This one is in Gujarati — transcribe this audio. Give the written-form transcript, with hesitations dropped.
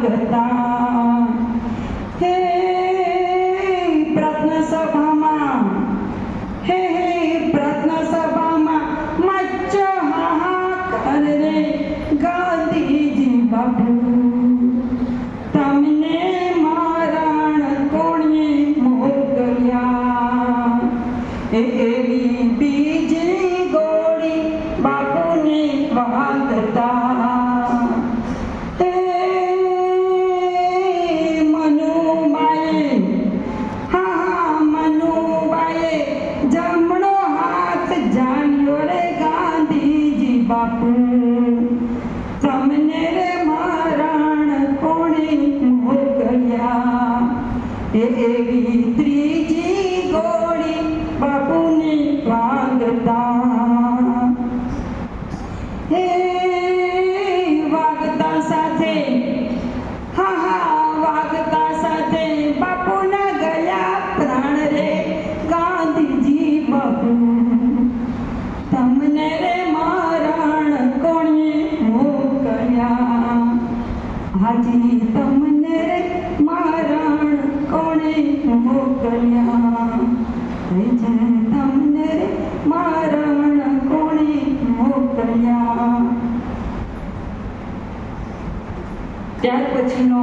વાગતા. હે પ્રાર્થના સભામાં, હે પ્રાર્થના સભામાં મચ્ચો હાહાકાર રે ગાંધીજી બાપુ. તમને મારણ કોણે મોકલ્યા? એવી બીજી ગોળી બાપુને વાગતા. એ મનુબાએ, હા મનુબાએ જમણો હાથ જાણ્યો રે ગાંધીજી બાપુ. તમને રે મારણ કોણે મોકલ્યા? એવી ત્રીજી ગોળી બાપુને વાગતા. હે વાગતા સાથે, વાગતા સાથે બાપુના ગયા પ્રાણ રે ગાંધીજી બાપુ. તમને રે મારણ કોણે મોકલ્યા? હાજી તમને રે મારણ કોણે મોકલ્યા? તમને રે મારણ કોણે મોકલ્યા? ત્યાર પછીનો